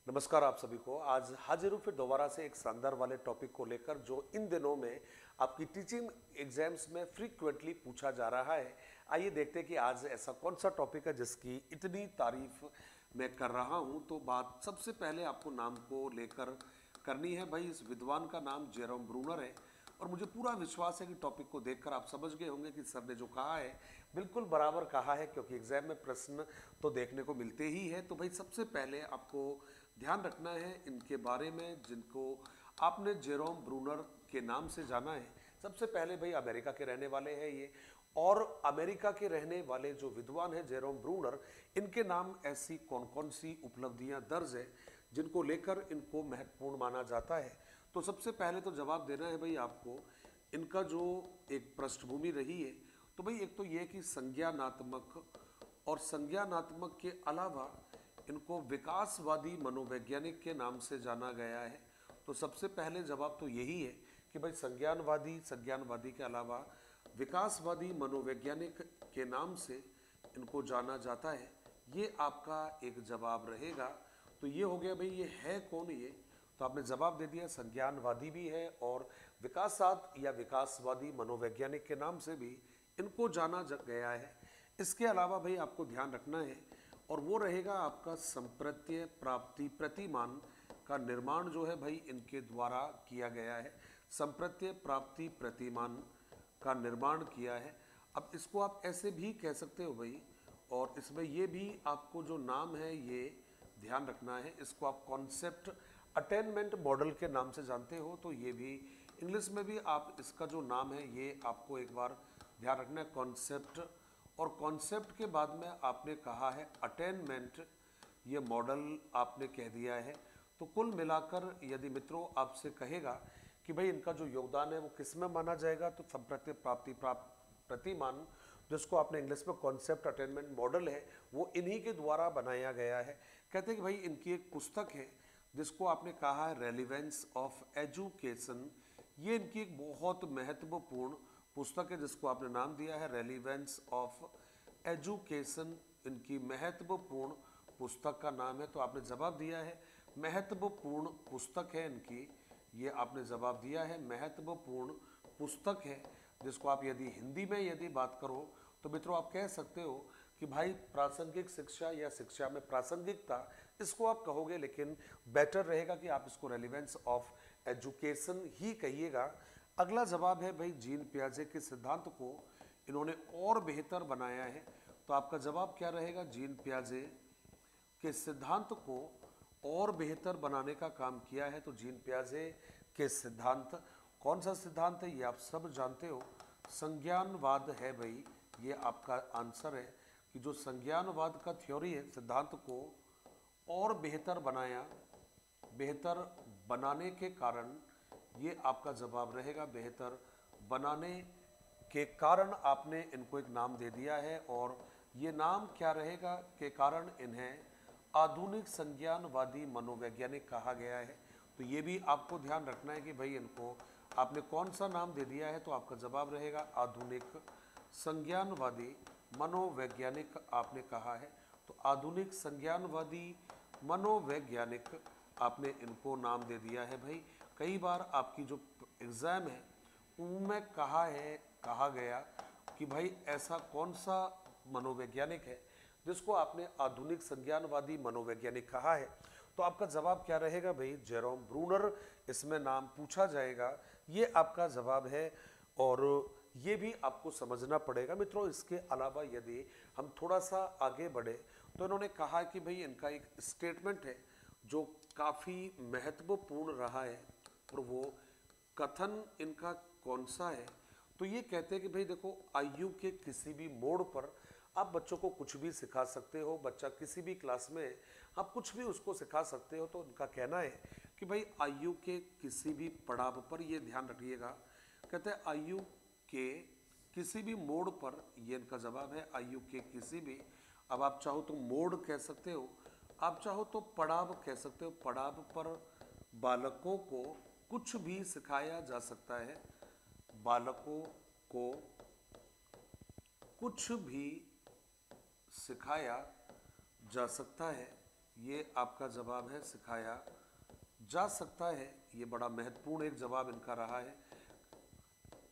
नमस्कार आप सभी को। आज हाजिर हूँ फिर दोबारा से एक शानदार वाले टॉपिक को लेकर जो इन दिनों में आपकी टीचिंग एग्जाम्स में फ्रीक्वेंटली पूछा जा रहा है। आइए देखते हैं कि आज ऐसा कौन सा टॉपिक है जिसकी इतनी तारीफ मैं कर रहा हूँ। तो बात सबसे पहले आपको नाम को लेकर करनी है। भाई इस विद्वान का नाम जेरोम ब्रूनर है और मुझे पूरा विश्वास है कि टॉपिक को देखकर आप समझ गए होंगे कि सर ने जो कहा है बिल्कुल बराबर कहा है, क्योंकि एग्जाम में प्रश्न तो देखने को मिलते ही है। तो भाई सबसे पहले आपको ध्यान रखना है इनके बारे में जिनको आपने जेरोम ब्रूनर के नाम से जाना है। सबसे पहले भाई अमेरिका के रहने वाले हैं ये, और अमेरिका के रहने वाले जो विद्वान हैं जेरोम ब्रूनर, इनके नाम ऐसी कौन कौन सी उपलब्धियां दर्ज है जिनको लेकर इनको महत्वपूर्ण माना जाता है। तो सबसे पहले तो जवाब देना है भाई आपको इनका जो एक पृष्ठभूमि रही है। तो भाई एक तो ये कि संज्ञानात्मक, और संज्ञानात्मक के अलावा इनको विकासवादी मनोवैज्ञानिक के नाम से जाना गया है। तो सबसे पहले जवाब तो यही है कि भाई संज्ञानवादी के अलावा विकासवादी मनोवैज्ञानिक के नाम से इनको जाना जाता है। ये आपका एक जवाब रहेगा। तो ये हो गया भाई, ये है कौन ये? तो आपने जवाब दे दिया, संज्ञानवादी भी है और विकासात या विकासवादी मनोवैज्ञानिक के नाम से भी इनको जाना गया है। इसके अलावा भाई आपको ध्यान रखना है और वो रहेगा आपका संप्रत्य प्राप्ति प्रतिमान का निर्माण जो है भाई इनके द्वारा किया गया है। संप्रत्य प्राप्ति प्रतिमान का निर्माण किया है। अब इसको आप ऐसे भी कह सकते हो भाई, और इसमें ये भी आपको जो नाम है ये ध्यान रखना है, इसको आप कॉन्सेप्ट अटेनमेंट मॉडल के नाम से जानते हो। तो ये भी इंग्लिश में भी आप इसका जो नाम है ये आपको एक बार ध्यान रखना है, कॉन्सेप्ट। और कॉन्सेप्ट के बाद में आपने कहा है अटेनमेंट, ये मॉडल आपने कह दिया है। तो कुल मिलाकर यदि मित्रों आपसे कहेगा कि भाई इनका जो योगदान है वो किस में माना जाएगा, तो संप्रत्य प्राप्ति प्रतिमान, जिसको आपने इंग्लिश में कॉन्सेप्ट अटेनमेंट मॉडल है, वो इन्हीं के द्वारा बनाया गया है। कहते हैं कि भाई इनकी एक पुस्तक है जिसको आपने कहा है रेलिवेंस ऑफ एजुकेशन। ये इनकी एक बहुत महत्वपूर्ण पुस्तक है जिसको आपने नाम दिया है रेलिवेंस ऑफ एजुकेशन। इनकी महत्वपूर्ण पुस्तक का नाम है। तो आपने जवाब दिया है महत्वपूर्ण पुस्तक है इनकी, ये आपने जवाब दिया है महत्वपूर्ण पुस्तक है, जिसको आप यदि हिंदी में यदि बात करो तो मित्रों आप कह सकते हो कि भाई प्रासंगिक शिक्षा या शिक्षा में प्रासंगिकता, इसको आप कहोगे, लेकिन बेटर रहेगा कि आप इसको रेलिवेंस ऑफ एजुकेशन ही कहिएगा। अगला जवाब है भाई जीन पियाजे के सिद्धांत को इन्होंने और बेहतर बनाया है। तो आपका जवाब क्या रहेगा? जीन पियाजे के सिद्धांत को और बेहतर बनाने का काम किया है। तो जीन पियाजे के सिद्धांत, कौन सा सिद्धांत है ये आप सब जानते हो, संज्ञानवाद है भाई। ये आपका आंसर है कि जो संज्ञानवाद का थ्योरी है, सिद्धांत को और बेहतर बनाया, बेहतर बनाने के कारण, ये आपका जवाब रहेगा बेहतर बनाने के कारण आपने इनको एक नाम दे दिया है। और ये नाम क्या रहेगा के कारण इन्हें आधुनिक संज्ञानवादी मनोवैज्ञानिक कहा गया है। तो ये भी आपको ध्यान रखना है कि भाई इनको आपने कौन सा नाम दे दिया है। तो आपका जवाब रहेगा आधुनिक संज्ञानवादी मनोवैज्ञानिक आपने कहा है। तो आधुनिक संज्ञानवादी मनोवैज्ञानिक आपने इनको नाम दे दिया है भाई। कई बार आपकी जो एग्ज़ाम है उनमें कहा गया कि भाई ऐसा कौन सा मनोवैज्ञानिक है जिसको आपने आधुनिक संज्ञानवादी मनोवैज्ञानिक कहा है। तो आपका जवाब क्या रहेगा भाई? जेरोम ब्रूनर इसमें नाम पूछा जाएगा, ये आपका जवाब है। और ये भी आपको समझना पड़ेगा मित्रों। इसके अलावा यदि हम थोड़ा सा आगे बढ़े तो इन्होंने कहा कि भाई इनका एक स्टेटमेंट है जो काफ़ी महत्वपूर्ण रहा है, और वो कथन इनका कौन सा है? तो ये कहते हैं कि भाई देखो, आयु के किसी भी मोड़ पर आप बच्चों को कुछ भी सिखा सकते हो। बच्चा किसी भी क्लास में आप कुछ भी उसको सिखा सकते हो। तो उनका कहना है कि भाई आयु के किसी भी पड़ाव पर, ये ध्यान रखिएगा, कहते हैं आयु के किसी भी मोड़ पर, ये इनका जवाब है आयु के किसी भी, अब आप चाहो तो मोड़ कह सकते हो, आप चाहो तो पड़ाव कह सकते हो, पड़ाव पर बालकों को कुछ भी सिखाया जा सकता है। बालकों को कुछ भी सिखाया जा सकता है, ये आपका जवाब है सिखाया जा सकता है। ये बड़ा महत्वपूर्ण एक जवाब इनका रहा है।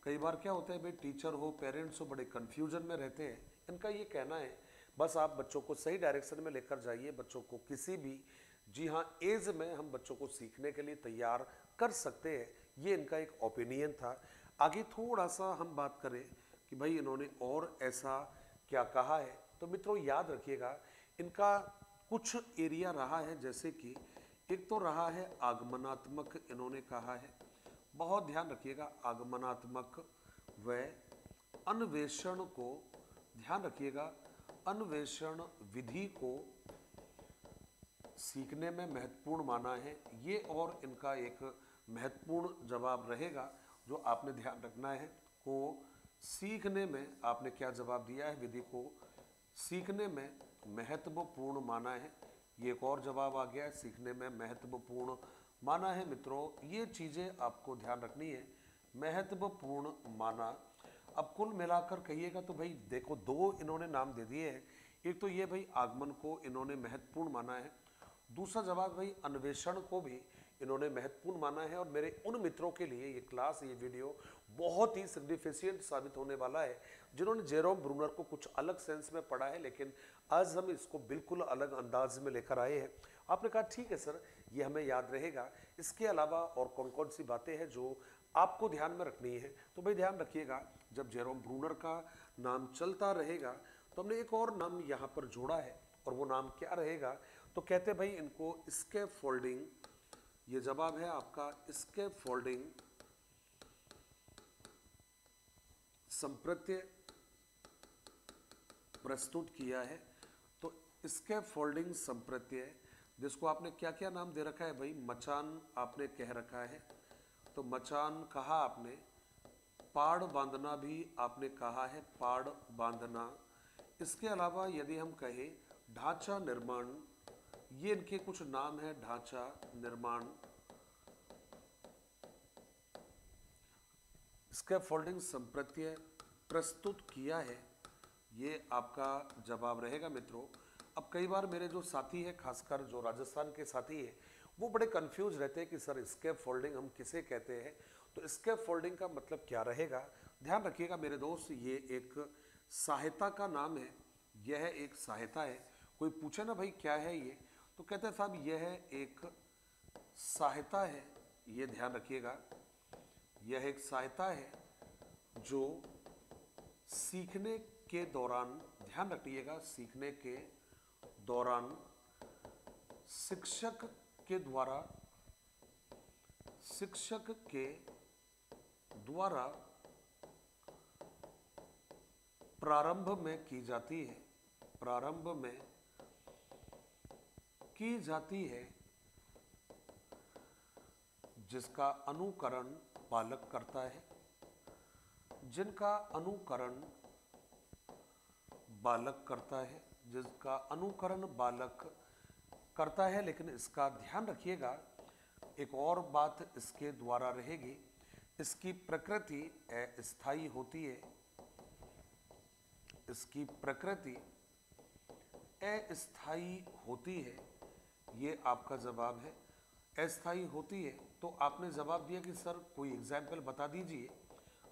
कई बार क्या होता है भाई, टीचर हो, पेरेंट्स हो, बड़े कंफ्यूजन में रहते हैं। इनका ये कहना है बस आप बच्चों को सही डायरेक्शन में लेकर जाइए, बच्चों को किसी भी, जी हाँ, एज में हम बच्चों को सीखने के लिए तैयार कर सकते हैं। ये इनका एक ओपिनियन था। आगे थोड़ा सा हम बात करें कि भाई इन्होंने और ऐसा क्या कहा है, तो मित्रों याद रखिएगा इनका कुछ एरिया रहा है, जैसे कि एक तो रहा है आगमनात्मक, इन्होंने कहा है, बहुत ध्यान रखिएगा, आगमनात्मक व अन्वेषण को, ध्यान रखिएगा, अन्वेषण विधि को सीखने में महत्वपूर्ण माना है। ये और इनका एक महत्वपूर्ण जवाब रहेगा जो आपने ध्यान रखना है। को सीखने में आपने क्या जवाब दिया है, विधि को सीखने में महत्वपूर्ण माना है। ये एक और जवाब आ गया है, सीखने में महत्वपूर्ण माना है। मित्रों ये चीज़ें आपको ध्यान रखनी है, महत्वपूर्ण माना। अब कुल मिलाकर कहिएगा तो भाई देखो, दो इन्होंने नाम दे दिए हैं। एक तो ये भाई आगमन को इन्होंने महत्वपूर्ण माना है, दूसरा जवाब भाई अन्वेषण को भी इन्होंने महत्वपूर्ण माना है। और मेरे उन मित्रों के लिए ये क्लास, ये वीडियो बहुत ही सिग्निफिकेंट साबित होने वाला है जिन्होंने जेरोम ब्रूनर को कुछ अलग सेंस में पढ़ा है, लेकिन आज हम इसको बिल्कुल अलग अंदाज में लेकर आए हैं। आपने कहा ठीक है सर, ये हमें याद रहेगा, इसके अलावा और कौन कौन सी बातें हैं जो आपको ध्यान में रखनी है। तो भाई ध्यान रखिएगा, जब जेरोम ब्रूनर का नाम चलता रहेगा तो हमने एक और नाम यहाँ पर जोड़ा है, और वो नाम क्या रहेगा, तो कहते भाई इनको स्कैफोल्डिंग। ये जवाब है आपका, स्कैफोल्डिंग संप्रत्यय प्रस्तुत किया है। तो स्कैफोल्डिंग संप्रत्यय, जिसको आपने क्या क्या नाम दे रखा है भाई, मचान आपने कह रखा है, तो मचान कहा आपने, पाड़ बांधना भी आपने कहा है, पाड़ बांधना। इसके अलावा यदि हम कहें ढांचा निर्माण, ये इनके कुछ नाम है, ढांचा निर्माण, स्कैफोल्डिंग संप्रत्यय प्रस्तुत किया है, ये आपका जवाब रहेगा मित्रों। अब कई बार मेरे जो साथी है, खासकर जो राजस्थान के साथी है, वो बड़े कंफ्यूज रहते हैं कि सर स्कैफोल्डिंग हम किसे कहते हैं, तो स्कैफोल्डिंग का मतलब क्या रहेगा। ध्यान रखिएगा मेरे दोस्त, ये एक सहायता का नाम है, यह एक सहायता है। कोई पूछे ना भाई क्या है ये, तो कहते हैं साहब यह एक सहायता है। ये ध्यान रखिएगा, यह एक सहायता है जो सीखने के दौरान, ध्यान रखिएगा, सीखने के दौरान शिक्षक के द्वारा प्रारंभ में की जाती है, प्रारंभ में की जाती है, जिसका अनुकरण बालक करता है, जिनका अनुकरण बालक करता है, जिसका अनुकरण बालक करता है। लेकिन इसका ध्यान रखिएगा, एक और बात इसके द्वारा रहेगी, इसकी प्रकृति अस्थायी होती है, इसकी प्रकृति अस्थायी होती है। ये आपका जवाब है, अस्थायी होती है। तो आपने जवाब दिया कि सर कोई एग्जाम्पल बता दीजिए,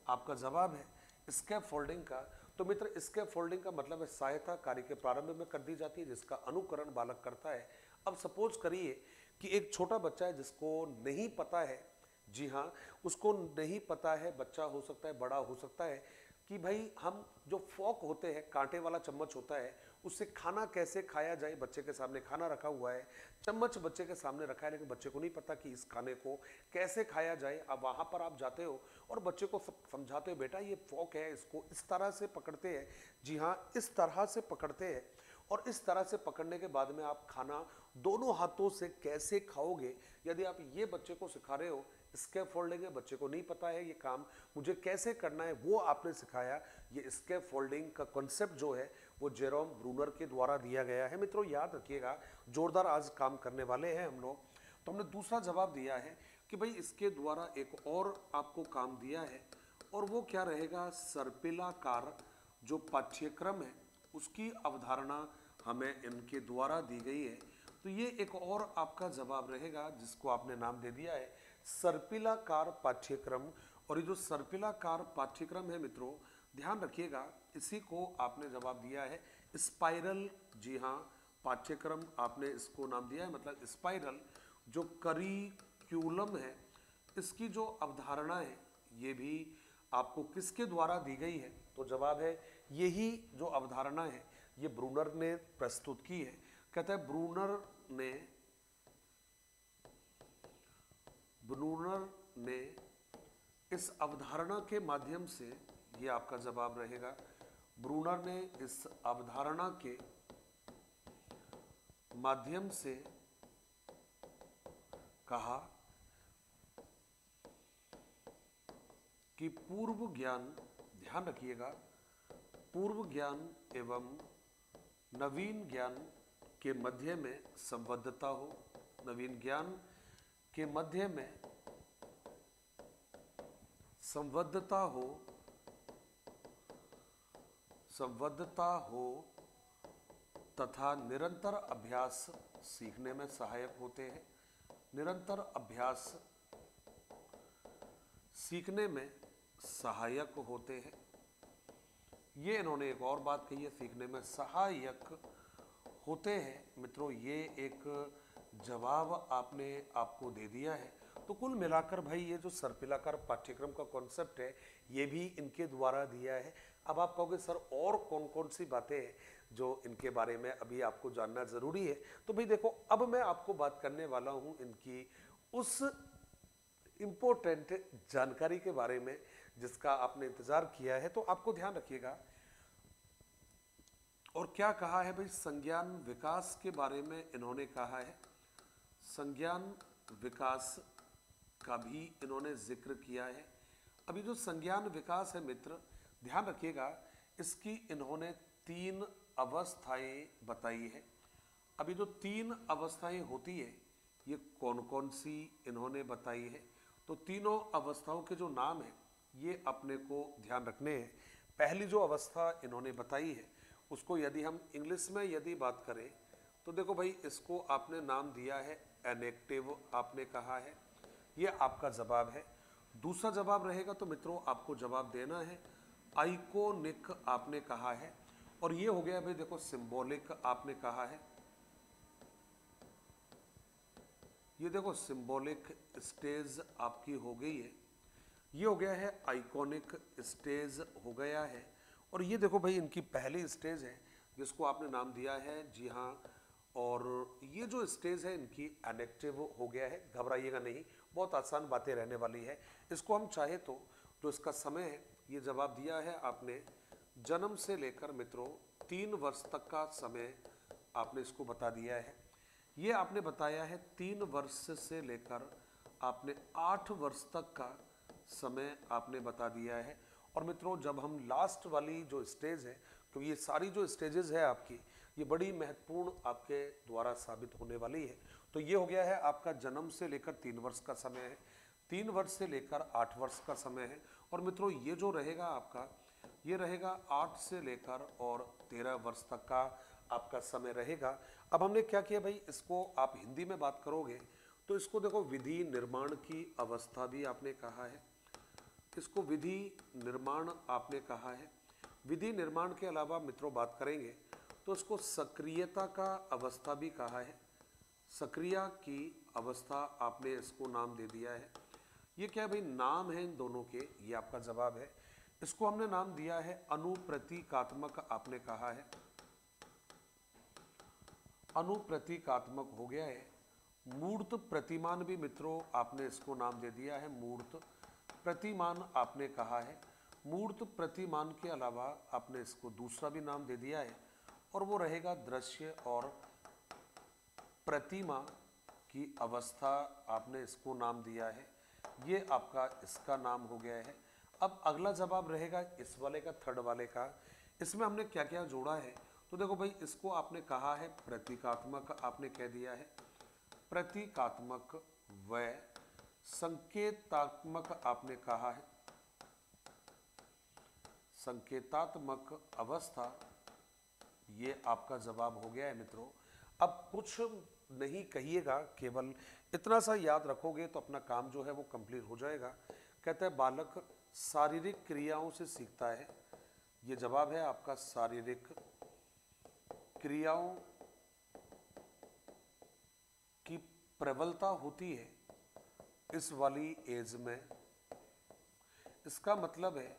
आपका जवाब है स्कैफोल्डिंग का। तो मित्र स्कैफोल्डिंग का मतलब है सहायता कार्य के प्रारंभ में कर दी जाती है, जिसका अनुकरण बालक करता है। अब सपोज करिए कि एक छोटा बच्चा है जिसको नहीं पता है, जी हाँ, उसको नहीं पता है, बच्चा हो सकता है, बड़ा हो सकता है, कि भाई हम जो फोक होते हैं, कांटे वाला चम्मच होता है, उससे खाना कैसे खाया जाए। बच्चे के सामने खाना रखा हुआ है, चम्मच बच्चे के सामने रखा है, लेकिन बच्चे को नहीं पता कि इस खाने को कैसे खाया जाए। अब वहाँ पर आप जाते हो और बच्चे को समझाते हो, बेटा ये फोक है, इसको इस तरह से पकड़ते हैं, जी हाँ, इस तरह से पकड़ते हैं, और इस तरह से पकड़ने के बाद में आप खाना दोनों हाथों से कैसे खाओगे। यदि आप ये बच्चे को सिखा रहे हो, स्कैफोल्डिंग है, बच्चे को नहीं पता है ये काम मुझे कैसे करना है, वो आपने सिखाया। ये स्कैफोल्डिंग का कॉन्सेप्ट जो है वो जेरोम ब्रूनर के द्वारा दिया गया है। मित्रों याद रखिएगा, जोरदार आज काम करने वाले हैं हम लोग। तो हमने दूसरा जवाब दिया है कि भाई इसके द्वारा एक और आपको काम दिया है, और वो क्या रहेगा, सर्पिलाकार जो पाठ्यक्रम है उसकी अवधारणा हमें इनके द्वारा दी गई है। तो ये एक और आपका जवाब रहेगा जिसको आपने नाम दे दिया है सर्पिलाकार पाठ्यक्रम। और ये जो सर्पिलाकार पाठ्यक्रम है मित्रों, ध्यान रखिएगा, इसी को आपने जवाब दिया है स्पाइरल। जी हाँ, पाठ्यक्रम आपने इसको नाम दिया है, मतलब स्पाइरल। जो करिक्यूलम है, इसकी जो अवधारणा है ये भी आपको किसके द्वारा दी गई है? तो जवाब है यही जो अवधारणा है ये ब्रूनर ने प्रस्तुत की है। कहता है ब्रूनर ने इस अवधारणा के माध्यम से, ये आपका जवाब रहेगा, ब्रूनर ने इस अवधारणा के माध्यम से कहा कि पूर्व ज्ञान, ध्यान रखिएगा, पूर्व ज्ञान एवं नवीन ज्ञान के मध्य में संबद्धता हो, नवीन ज्ञान के मध्य में संबद्धता हो तथा निरंतर अभ्यास सीखने में सहायक होते हैं। निरंतर अभ्यास सीखने में सहायक होते हैं। ये इन्होंने एक और बात कही है, सीखने में सहायक होते हैं। मित्रों, ये एक जवाब आपको दे दिया है। तो कुल मिलाकर भाई ये जो सर्पिलाकार पाठ्यक्रम का कॉन्सेप्ट है ये भी इनके द्वारा दिया है। अब आप कहोगे सर और कौन कौन सी बातें हैं जो इनके बारे में अभी आपको जानना ज़रूरी है? तो भाई देखो, अब मैं आपको बात करने वाला हूँ इनकी उस इम्पोर्टेंट जानकारी के बारे में जिसका आपने इंतज़ार किया है। तो आपको ध्यान रखिएगा, और क्या कहा है भाई, संज्ञान विकास के बारे में इन्होंने कहा है। संज्ञान विकास का भी इन्होंने जिक्र किया है। अभी जो संज्ञान विकास है मित्र, ध्यान रखिएगा, इसकी इन्होंने 3 अवस्थाएं बताई है। अभी जो 3 अवस्थाएं होती है ये कौन कौन सी इन्होंने बताई है? तो तीनों अवस्थाओं के जो नाम है ये अपने को ध्यान रखने हैं। पहली जो अवस्था इन्होंने बताई है उसको यदि हम इंग्लिश में यदि बात करें तो देखो भाई, इसको आपने नाम दिया है एनेक्टिव, आपने कहा है, ये आपका जवाब है। दूसरा जवाब रहेगा तो मित्रों आपको जवाब देना है आइकोनिक, आपने कहा है। और ये हो गया भाई देखो सिंबॉलिक, आपने कहा है। ये देखो सिंबॉलिक स्टेज आपकी हो गई है, ये हो गया है आइकॉनिक स्टेज हो गया है। और ये देखो भाई इनकी पहली स्टेज है जिसको आपने नाम दिया है, जी हाँ, और ये जो स्टेज है इनकी एनेक्टिव हो गया है। घबराइएगा नहीं, बहुत आसान बातें रहने वाली है। इसको हम चाहे तो जो इसका समय है ये जवाब दिया है आपने, जन्म से लेकर मित्रों 3 वर्ष तक का समय आपने इसको बता दिया है। ये आपने बताया है 3 वर्ष से लेकर आपने 8 वर्ष तक का समय आपने बता दिया है। और मित्रों जब हम लास्ट वाली जो स्टेज है, क्योंकि ये सारी जो स्टेजेस है आपकी ये बड़ी महत्वपूर्ण आपके द्वारा साबित होने वाली है। तो ये हो गया है आपका जन्म से लेकर 3 वर्ष का समय है, 3 वर्ष से लेकर 8 वर्ष का समय है। और मित्रों ये जो रहेगा आपका, ये रहेगा 8 से लेकर और 13 वर्ष तक का आपका समय रहेगा। अब हमने क्या किया भाई, इसको आप हिंदी में बात करोगे तो इसको देखो विधि निर्माण की अवस्था भी आपने कहा है, इसको विधि निर्माण आपने कहा है। विधि निर्माण के अलावा मित्रों बात करेंगे तो इसको सक्रियता का अवस्था भी कहा है, सक्रिय की अवस्था आपने इसको नाम दे दिया है। ये क्या भाई नाम है इन दोनों के, ये आपका जवाब है। इसको हमने नाम दिया है अनुप्रतीकात्मक, आपने कहा है, अनुप्रतीकात्मक हो गया है। मूर्त प्रतिमान भी मित्रों आपने इसको नाम दे दिया है, मूर्त प्रतिमान आपने कहा है। मूर्त प्रतिमान के अलावा आपने इसको दूसरा भी नाम दे दिया है और वो रहेगा दृश्य और प्रतिमा की अवस्था, आपने इसको नाम दिया है। ये आपका इसका नाम हो गया है। अब अगला जवाब रहेगा इस वाले का, थर्ड वाले का। इसमें हमने क्या क्या जोड़ा है तो देखो भाई, इसको आपने कहा है प्रतीकात्मक, आपने कह दिया है प्रतीकात्मक व संकेतात्मक, आपने कहा है संकेतात्मक अवस्था, ये आपका जवाब हो गया है मित्रों। अब कुछ नहीं कहिएगा, केवल इतना सा याद रखोगे तो अपना काम जो है वो कंप्लीट हो जाएगा। कहते हैं बालक शारीरिक क्रियाओं से सीखता है। ये जवाब है आपका, शारीरिक क्रियाओं की प्रबलता होती है इस वाली एज में। इसका मतलब है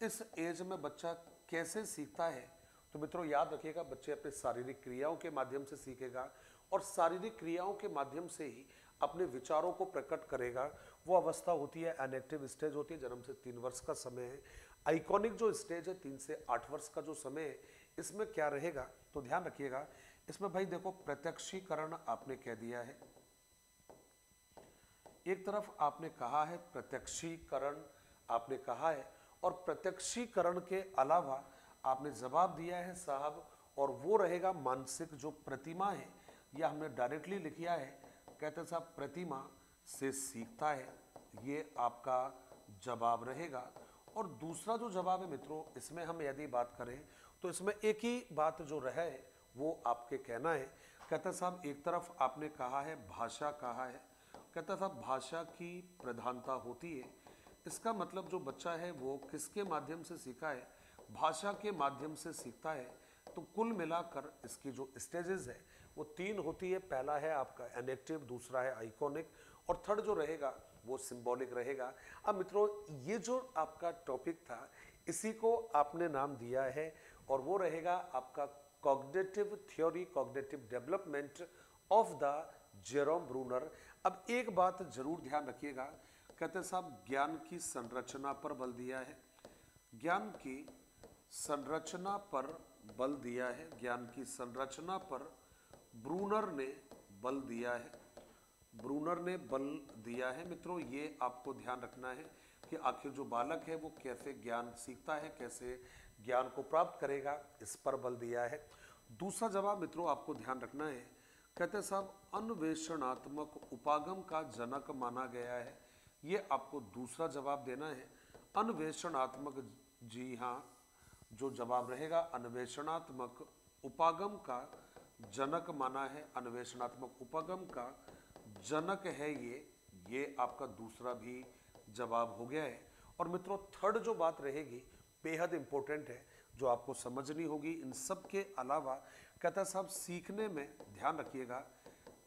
इस एज में बच्चा कैसे सीखता है? तो मित्रों याद रखिएगा, बच्चे अपने शारीरिक क्रियाओं के माध्यम से सीखेगा और शारीरिक क्रियाओं के माध्यम से ही अपने विचारों को प्रकट करेगा। वो अवस्था होती है, एनेक्टिव स्टेज होती है, जन्म से 3 वर्ष का समय है। आइकॉनिक जो स्टेज है 3 से 8 वर्ष का जो समय है, इसमें क्या रहेगा? तो ध्यान रखिएगा, इसमें भाई देखो प्रत्यक्षीकरण आपने कह दिया है। एक तरफ आपने कहा है प्रत्यक्षीकरण आपने कहा है, और प्रत्यक्षीकरण के अलावा आपने जवाब दिया है साहब, और वो रहेगा मानसिक जो प्रतिमा है, यह हमने डायरेक्टली लिखा है। कहते हैं साहब प्रतिमा से सीखता है, ये आपका जवाब रहेगा। और दूसरा जो जवाब है मित्रों, इसमें हम यदि बात करें तो इसमें एक ही बात जो रहे वो आपके कहना है। कहते साहब एक तरफ आपने कहा है भाषा कहा है, कहता साहब भाषा की प्रधानता होती है। इसका मतलब जो बच्चा है वो किसके माध्यम से सीखा है? भाषा के माध्यम से सीखता है। तो कुल मिलाकर इसकी जो स्टेजेस है वो 3 होती है। पहला है आपका एनेक्टिव, दूसरा है आइकॉनिक, और थर्ड जो रहेगा वो सिंबॉलिक रहेगा। अब मित्रों ये जो आपका टॉपिक था इसी को आपने नाम दिया है, और वो रहेगा आपका cognitive theory, cognitive development of the Jerome Bruner. अब एक बात जरूर ध्यान रखिएगा, कहते साहब ज्ञान की संरचना पर बल दिया है। ज्ञान की संरचना पर बल दिया है, ज्ञान की संरचना पर ब्रूनर ने बल दिया है। ब्रूनर ने बल दिया है मित्रों, ये आपको ध्यान रखना है कि आखिर जो बालक है वो कैसे ज्ञान सीखता है, कैसे ज्ञान को प्राप्त करेगा, इस पर बल दिया है। दूसरा जवाब मित्रों आपको ध्यान रखना है, कहते साहब अन्वेषणात्मक उपागम का जनक माना गया है। ये आपको दूसरा जवाब देना है। अन्वेषणात्मक, जी हाँ, जो जवाब रहेगा अन्वेषणात्मक उपागम का जनक माना है, अन्वेषणात्मक उपागम का जनक है ये आपका दूसरा भी जवाब हो गया है। और मित्रों थर्ड जो बात रहेगी बेहद इंपॉर्टेंट है, जो आपको समझनी होगी इन सब के अलावा। कहता साहब सीखने में, ध्यान रखिएगा,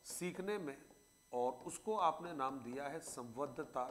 सीखने में, और उसको आपने नाम दिया है संबद्धता।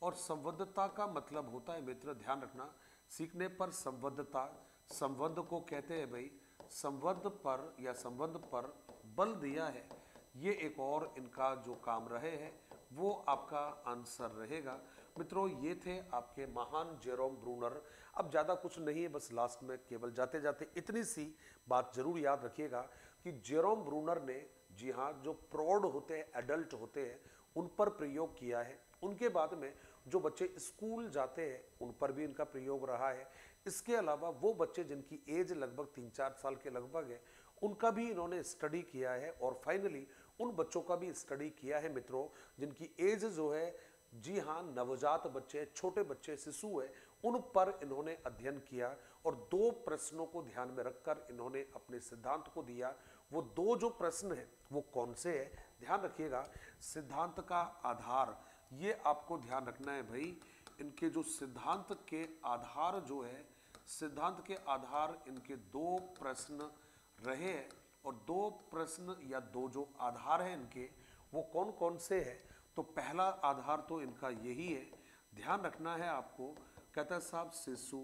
और संबद्धता का मतलब होता है मित्र, ध्यान रखना, सीखने पर संबद्धता, संबंध को कहते हैं भाई, संबंध पर या संबंध पर बल दिया है। ये एक और इनका जो काम रहे है वो आपका आंसर रहेगा। मित्रों ये थे आपके महान जेरोम ब्रूनर। अब ज़्यादा कुछ नहीं है, बस लास्ट में केवल जाते जाते इतनी सी बात जरूर याद रखिएगा कि जेरोम ब्रूनर ने, जी हाँ, जो प्रौढ़ होते हैं, एडल्ट होते हैं, उन पर प्रयोग किया है। उनके बाद में जो बच्चे स्कूल जाते हैं उन पर भी इनका प्रयोग रहा है। इसके अलावा वो बच्चे जिनकी एज लगभग 3-4 साल के लगभग है, उनका भी इन्होंने स्टडी किया है। और फाइनली उन बच्चों का भी स्टडी किया है मित्रों जिनकी एज जो है, जी हाँ, नवजात बच्चे, छोटे बच्चे, शिशु है, उन पर इन्होंने अध्ययन किया। और 2 प्रश्नों को ध्यान में रखकर इन्होंने अपने सिद्धांत को दिया। वो 2 जो प्रश्न है वो कौन से है, ध्यान रखिएगा। सिद्धांत का आधार, ये आपको ध्यान रखना है भाई, इनके जो सिद्धांत के आधार जो है, सिद्धांत के आधार इनके 2 प्रश्न रहे हैं। और 2 प्रश्न या 2 जो आधार है इनके, वो कौन कौन से है? तो पहला आधार तो इनका यही है, ध्यान रखना है आपको। कहता है साहब शिशु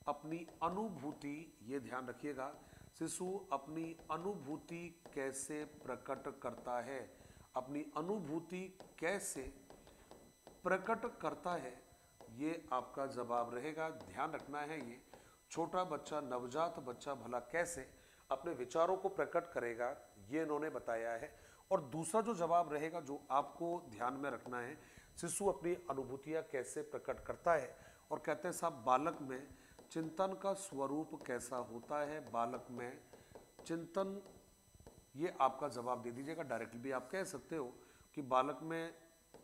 अपनी अनुभूति, ये ध्यान रखिएगा, शिशु अपनी अनुभूति कैसे प्रकट करता है, अपनी अनुभूति कैसे प्रकट करता है, ये आपका जवाब रहेगा। ध्यान रखना है, ये छोटा बच्चा, नवजात बच्चा भला कैसे अपने विचारों को प्रकट करेगा, ये इन्होंने बताया है। और दूसरा जो जवाब रहेगा जो आपको ध्यान में रखना है, शिशु अपनी अनुभूतियां कैसे प्रकट करता है। और कहते हैं साहब बालक में चिंतन का स्वरूप कैसा होता है, बालक में चिंतन, ये आपका जवाब दे दीजिएगा। डायरेक्टली भी आप कह सकते हो कि बालक में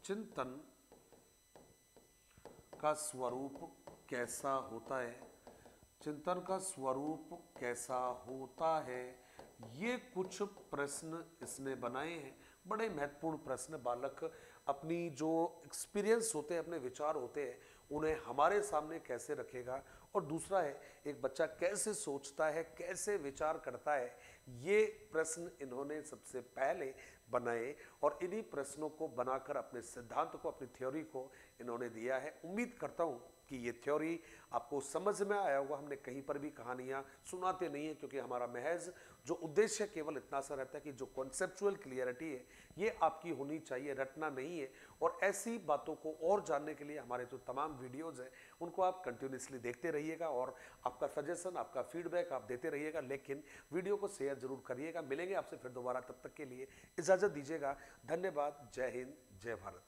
चिंतन का स्वरूप कैसा होता है, चिंतन का स्वरूप कैसा होता है, ये कुछ प्रश्न इसने बनाए हैं, बड़े महत्वपूर्ण प्रश्न। बालक अपनी जो एक्सपीरियंस होते हैं, अपने विचार होते हैं, उन्हें हमारे सामने कैसे रखेगा। और दूसरा है, एक बच्चा कैसे सोचता है, कैसे विचार करता है, ये प्रश्न इन्होंने सबसे पहले बनाए और इन्हीं प्रश्नों को बनाकर अपने सिद्धांत को, अपनी थ्योरी को इन्होंने दिया है। उम्मीद करता हूँ कि ये थ्योरी आपको समझ में आया होगा। हमने कहीं पर भी कहानियाँ सुनाते नहीं हैं, क्योंकि हमारा महज जो उद्देश्य केवल इतना सा रहता है कि जो कॉन्सेप्चुअल क्लियरिटी है ये आपकी होनी चाहिए, रटना नहीं है। और ऐसी बातों को और जानने के लिए हमारे जो तमाम वीडियोज़ हैं उनको आप कंटिन्यूसली देखते रहिएगा और आपका सजेशन, आपका फीडबैक आप देते रहिएगा। लेकिन वीडियो को शेयर जरूर करिएगा। मिलेंगे आपसे फिर दोबारा, तब तक के लिए इजाज़त दीजिएगा। धन्यवाद। जय हिंद, जय भारत।